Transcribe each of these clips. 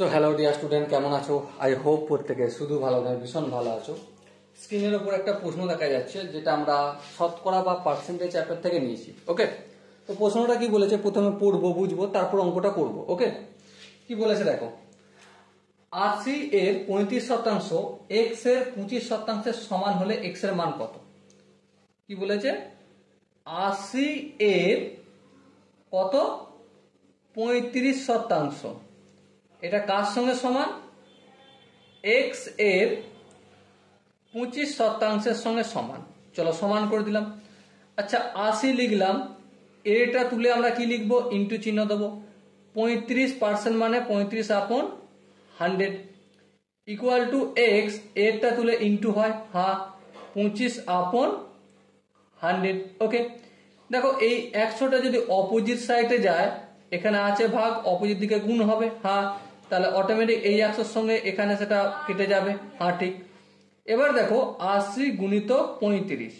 So hello dear student, কেমন আছো? I hope প্রত্যেকে শুধু ভালো নয় ভীষণ ভালো আছো। স্ক্রিনের উপর একটা প্রশ্ন দেখা যাচ্ছে যেটা আমরা শতকরা বা পার্সেন্টেজ চ্যাপ্টার থেকে নিয়েছি। ওকে, তো প্রশ্নটা কি বলেছে প্রথমে পড়বো বুঝবো তারপর অঙ্কটা করব। ওকে, কি বলেছে দেখো, 80 এর 35% এক্স এর 25% সমান হলে এক্স এর মান কত? কি বলেছে? 80 এর কত 35%, এটা কার সঙ্গে সমান? এক্স এর 25%-এর সঙ্গে সমান। চলো সমান করে দিলাম। আচ্ছা 80 লিখলাম, এটা তুলে আমরা কি লিখবো? ইন্টু চিহ্ন দেবো। 35% মানে 35/100 ইকুয়াল টু এক্স, এরটা তুলে ইন্টু হয় 25/100। ওকে, দেখো এই 100টা যদি অপোজিট সাইডে যায়, এখানে আছে ভাগ, অপোজিট দিকে গুণ হবে, তাহলে অটোমেটিক এই 100 সঙ্গে এখানে সেটা কেটে যাবে, ঠিক। এবার দেখো 80 গুণিত 35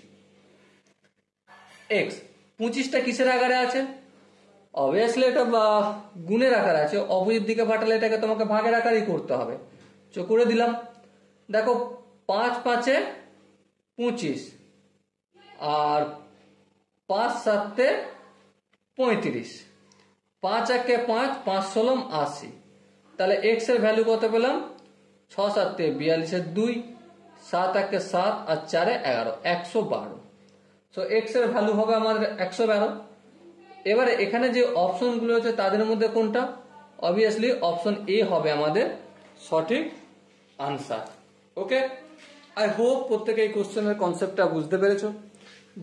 এক্স, 25টা কিসের আকারে আছে? অবভিয়াসলি এটা গুণের আকারে আছে, অপোজিট দিকে পাঠালে এটাকে তোমাকে ভাগের আকারেই করতে হবে। করে দিলাম। দেখো 5 5 25 আর 5 7 35, 5 1 5, 5 16 80। তাহলে এক্স এর ভ্যালু কত পেলাম? 6 7 42 2, 7 1 7 আর 4 11, 112। সো এক্স এর ভ্যালু হবে আমাদের 112। এবারে এখানে যে অপশন গুলো আছে তাদের মধ্যে কোনটা? অবভিয়াসলি অপশন এ হবে আমাদের সঠিক আনসার। ওকে, আই হোপ প্রত্যেকে এই কোশ্চেনের কনসেপ্টটা বুঝতে পেরেছো।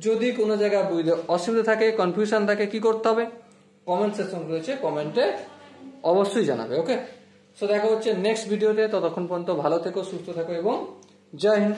যদি কোনো জায়গায় বুঝতে অসুবিধা থাকে, কনফিউশন থাকে, কি করতে হবে? কমেন্ট সেকশন রয়েছে, কমেন্টে অবশ্যই জানাবে। ওকে, সো দেখা হচ্ছে নেক্সট ভিডিওতে। ততক্ষণ পর্যন্ত ভালো থেকো, সুস্থ থাকো এবং জয় হিন্দ।